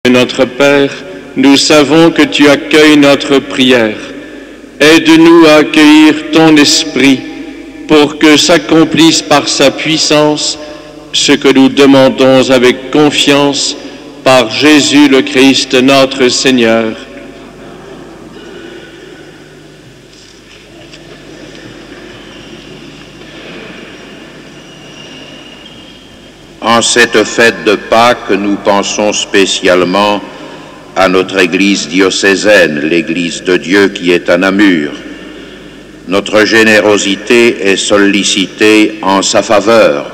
Notre Père, nous savons que tu accueilles notre prière. Aide-nous à accueillir ton Esprit pour que s'accomplisse par sa puissance ce que nous demandons avec confiance par Jésus le Christ notre Seigneur. En cette fête de Pâques, nous pensons spécialement à notre Église diocésaine, l'Église de Dieu qui est à Namur. Notre générosité est sollicitée en sa faveur.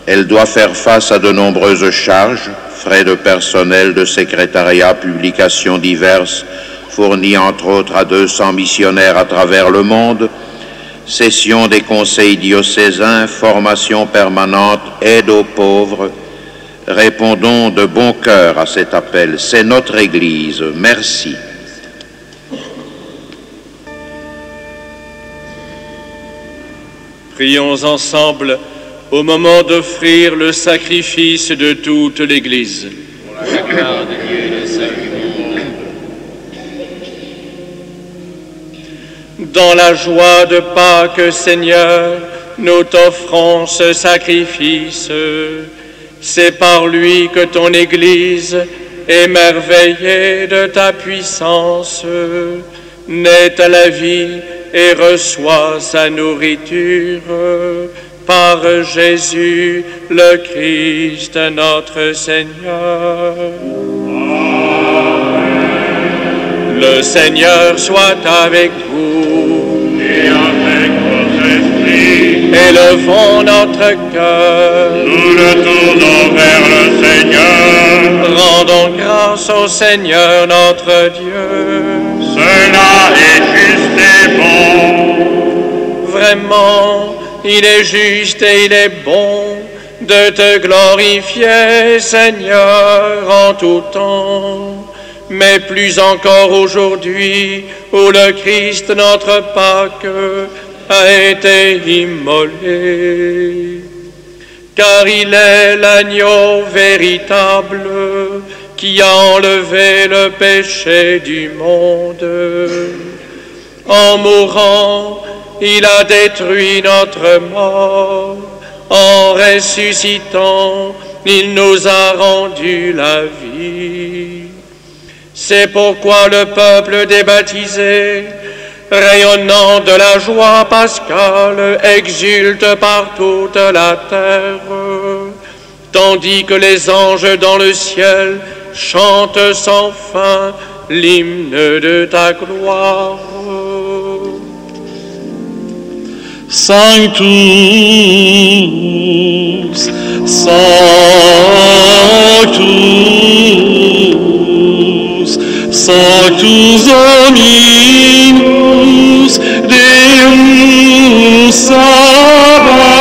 Elle doit faire face à de nombreuses charges, frais de personnel, de secrétariat, publications diverses, fournis entre autres à 200 missionnaires à travers le monde, session des conseils diocésains, formation permanente, aide aux pauvres. Répondons de bon cœur à cet appel. C'est notre Église. Merci. Prions ensemble au moment d'offrir le sacrifice de toute l'Église. Pour la gloire de Dieu et le salut du monde. Dans la joie de Pâques, Seigneur, nous t'offrons ce sacrifice. C'est par lui que ton Église, émerveillée de ta puissance, naît à la vie et reçoit sa nourriture par Jésus le Christ notre Seigneur. Amen. Le Seigneur soit avec vous. Et avec votre esprit. Élevons notre cœur. Nous le tournons vers le Seigneur. Rendons grâce au Seigneur notre Dieu. Cela est juste et bon. Vraiment, il est juste et il est bon de te glorifier, Seigneur, en tout temps, mais plus encore aujourd'hui, où le Christ, notre Pâque, a été immolé. Car il est l'agneau véritable qui a enlevé le péché du monde. En mourant, il a détruit notre mort. En ressuscitant, il nous a rendu la vie. C'est pourquoi le peuple des baptisés, rayonnant de la joie pascale, exulte par toute la terre, tandis que les anges dans le ciel chantent sans fin l'hymne de ta gloire. Sanctus, Sanctus, Sanctus Dominus Deus Sabaoth.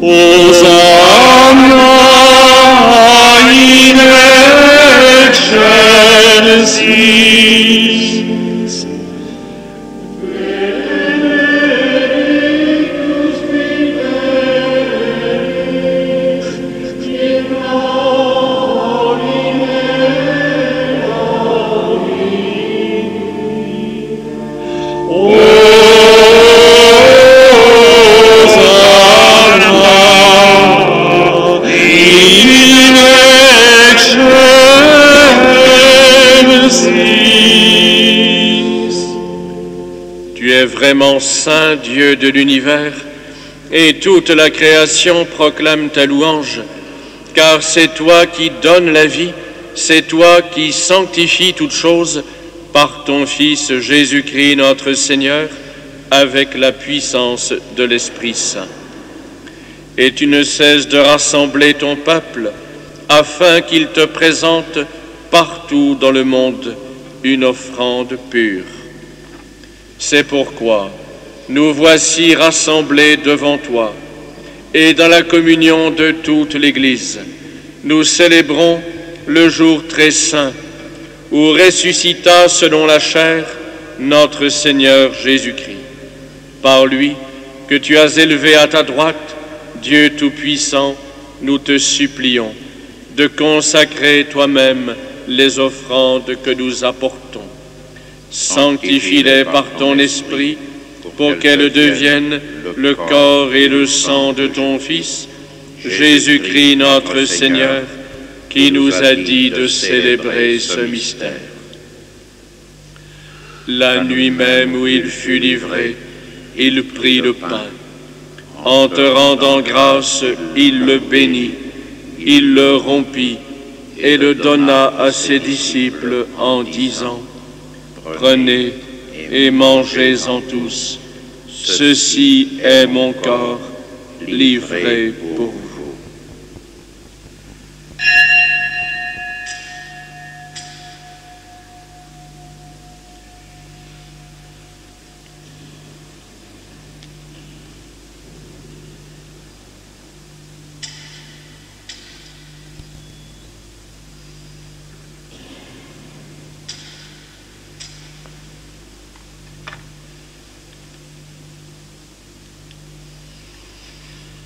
Hosanna in excelsis. Benedictus viveris in Tu es vraiment saint, Dieu de l'univers, et toute la création proclame ta louange, car c'est toi qui donnes la vie, c'est toi qui sanctifies toutes choses par ton Fils Jésus-Christ notre Seigneur, avec la puissance de l'Esprit Saint. Et tu ne cesses de rassembler ton peuple, afin qu'il te présente partout dans le monde une offrande pure. C'est pourquoi nous voici rassemblés devant toi, et dans la communion de toute l'Église, nous célébrons le jour très saint où ressuscita selon la chair notre Seigneur Jésus-Christ. Par lui, que tu as élevé à ta droite, Dieu Tout-Puissant, nous te supplions de consacrer toi-même les offrandes que nous apportons. Sanctifie-les par ton Esprit, pour qu'elles deviennent le corps et le sang de ton Fils, Jésus-Christ notre Seigneur, qui nous a dit de célébrer ce mystère. La nuit même où il fut livré, il prit le pain. En te rendant grâce, il le bénit, il le rompit et le donna à ses disciples en disant, « Prenez et mangez-en tous. Ceci est mon corps livré pour vous. »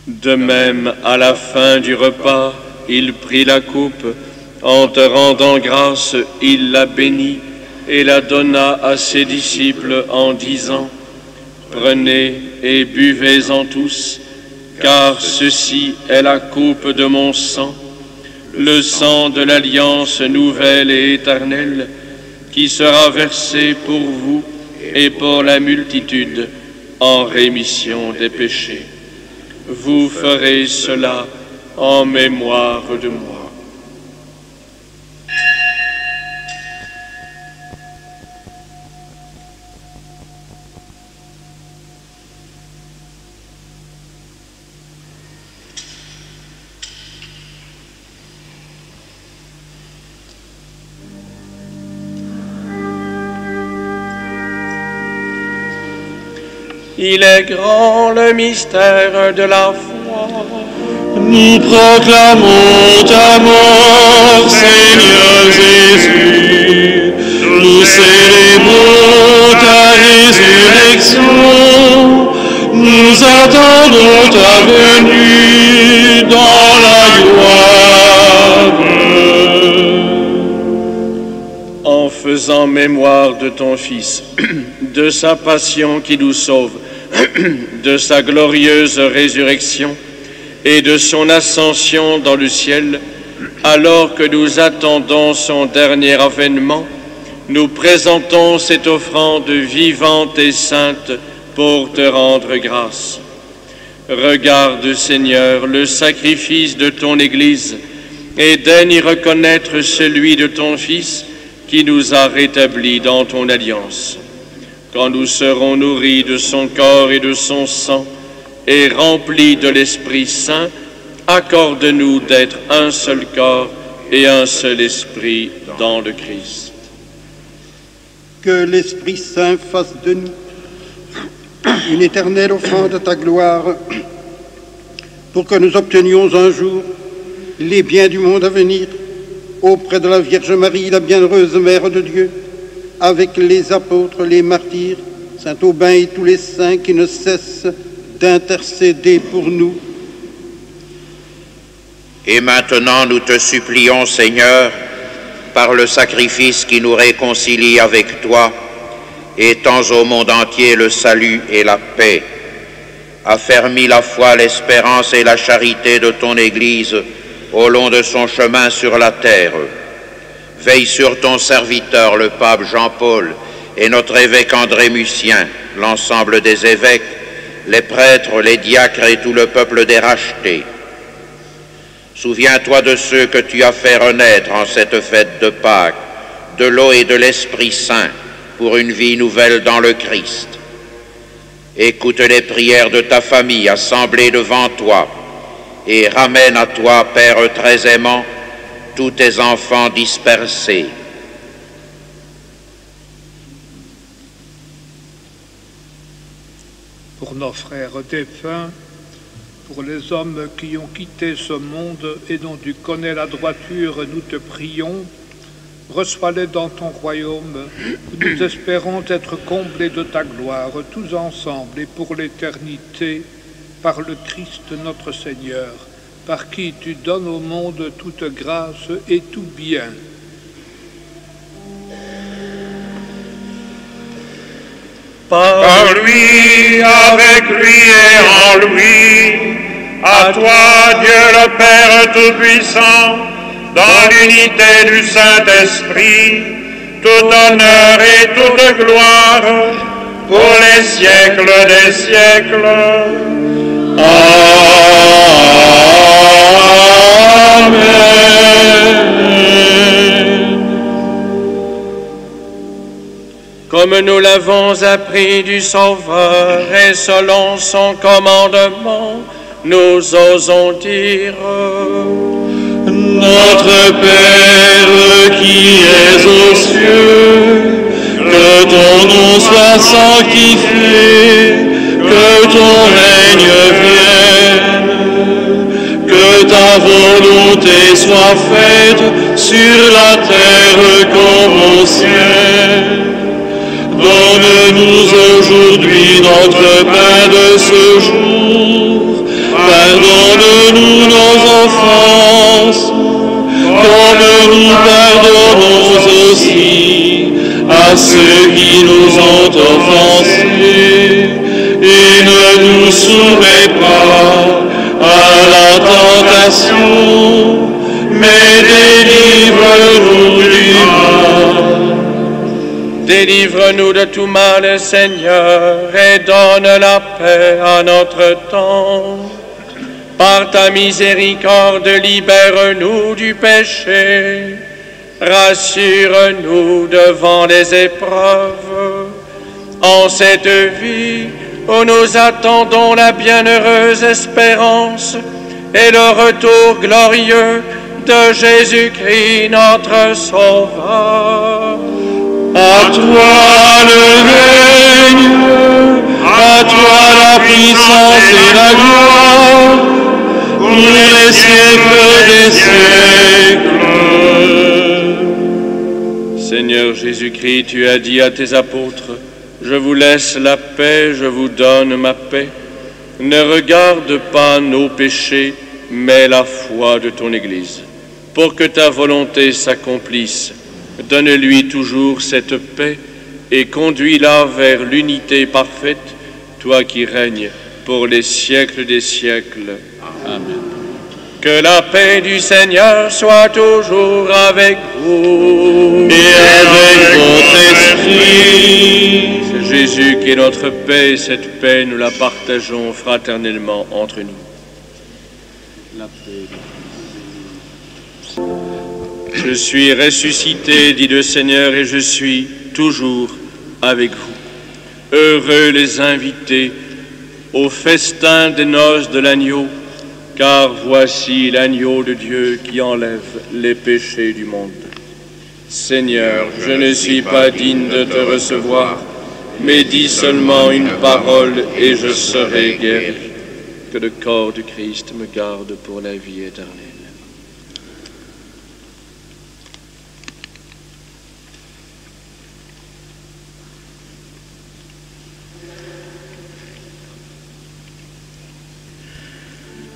De même, à la fin du repas, il prit la coupe. En te rendant grâce, il la bénit et la donna à ses disciples en disant, « Prenez et buvez-en tous, car ceci est la coupe de mon sang, le sang de l'alliance nouvelle et éternelle, qui sera versé pour vous et pour la multitude en rémission des péchés. Vous ferez cela en mémoire de moi. » Il est grand le mystère de la foi. Nous proclamons ta mort, Seigneur Jésus. Nous célébrons ta résurrection. Nous attendons ta venue dans la gloire. En faisant mémoire de ton Fils, de sa passion qui nous sauve, de sa glorieuse résurrection et de son ascension dans le ciel, alors que nous attendons son dernier avènement, nous présentons cette offrande vivante et sainte pour te rendre grâce. Regarde, Seigneur, le sacrifice de ton Église et daigne y reconnaître celui de ton Fils qui nous a rétablis dans ton alliance. Quand nous serons nourris de son corps et de son sang et remplis de l'Esprit Saint, accorde-nous d'être un seul corps et un seul esprit dans le Christ. Que l'Esprit Saint fasse de nous une éternelle offrande de ta gloire, pour que nous obtenions un jour les biens du monde à venir auprès de la Vierge Marie, la bienheureuse Mère de Dieu, avec les apôtres, les martyrs, saint Aubin et tous les saints qui ne cessent d'intercéder pour nous. Et maintenant, nous te supplions, Seigneur, par le sacrifice qui nous réconcilie avec toi, étends au monde entier le salut et la paix. Affermis la foi, l'espérance et la charité de ton Église au long de son chemin sur la terre. Veille sur ton serviteur, le pape Jean-Paul, et notre évêque André Mussien, l'ensemble des évêques, les prêtres, les diacres et tout le peuple des rachetés. Souviens-toi de ceux que tu as fait renaître en cette fête de Pâques, de l'eau et de l'Esprit Saint, pour une vie nouvelle dans le Christ. Écoute les prières de ta famille assemblée devant toi, et ramène à toi, Père très aimant, tous tes enfants dispersés. Pour nos frères défunts, pour les hommes qui ont quitté ce monde et dont tu connais la droiture, nous te prions. Reçois-les dans ton royaume, où nous espérons être comblés de ta gloire, tous ensemble et pour l'éternité, par le Christ notre Seigneur, par qui tu donnes au monde toute grâce et tout bien. Par lui, avec lui et en lui, à toi, Dieu le Père Tout-Puissant, dans l'unité du Saint-Esprit, tout honneur et toute gloire, pour les siècles des siècles. Amen. Comme nous l'avons appris du Sauveur et selon son commandement, nous osons dire: Notre Père qui es aux cieux, que ton nom soit sanctifié, que ton règne vienne, que ta volonté soit faite sur la terre comme au ciel. Donne-nous aujourd'hui notre pain de ce jour. Pardonne-nous nos offenses, comme nous pardonnons aussi à ceux qui nous ont offensés. Et ne nous soumets pas à la tentation, mais délivre-nous du mal. Délivre-nous de tout mal, Seigneur, et donne la paix à notre temps. Par ta miséricorde, libère-nous du péché. Rassure-nous devant les épreuves. En cette vie où nous attendons la bienheureuse espérance et le retour glorieux de Jésus-Christ, notre Sauveur. À toi le règne, à toi la puissance et la gloire, pour les siècles des siècles. Seigneur Jésus-Christ, tu as dit à tes apôtres: je vous laisse la paix, je vous donne ma paix. Ne regarde pas nos péchés, mais la foi de ton Église. Pour que ta volonté s'accomplisse, donne-lui toujours cette paix et conduis-la vers l'unité parfaite, toi qui règnes pour les siècles des siècles. Amen. Que la paix du Seigneur soit toujours avec vous. Et avec votre esprit. C'est Jésus qui est notre paix, et cette paix nous la partageons fraternellement entre nous. La paix. Je suis ressuscité, dit le Seigneur, et je suis toujours avec vous. Heureux les invités au festin des noces de l'agneau, car voici l'agneau de Dieu qui enlève les péchés du monde. Seigneur, je ne suis pas digne de te recevoir, mais dis seulement une parole et je serai guéri. Que le corps du Christ me garde pour la vie éternelle.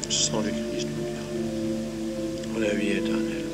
Sang de Christ me garde pour la vie éternelle.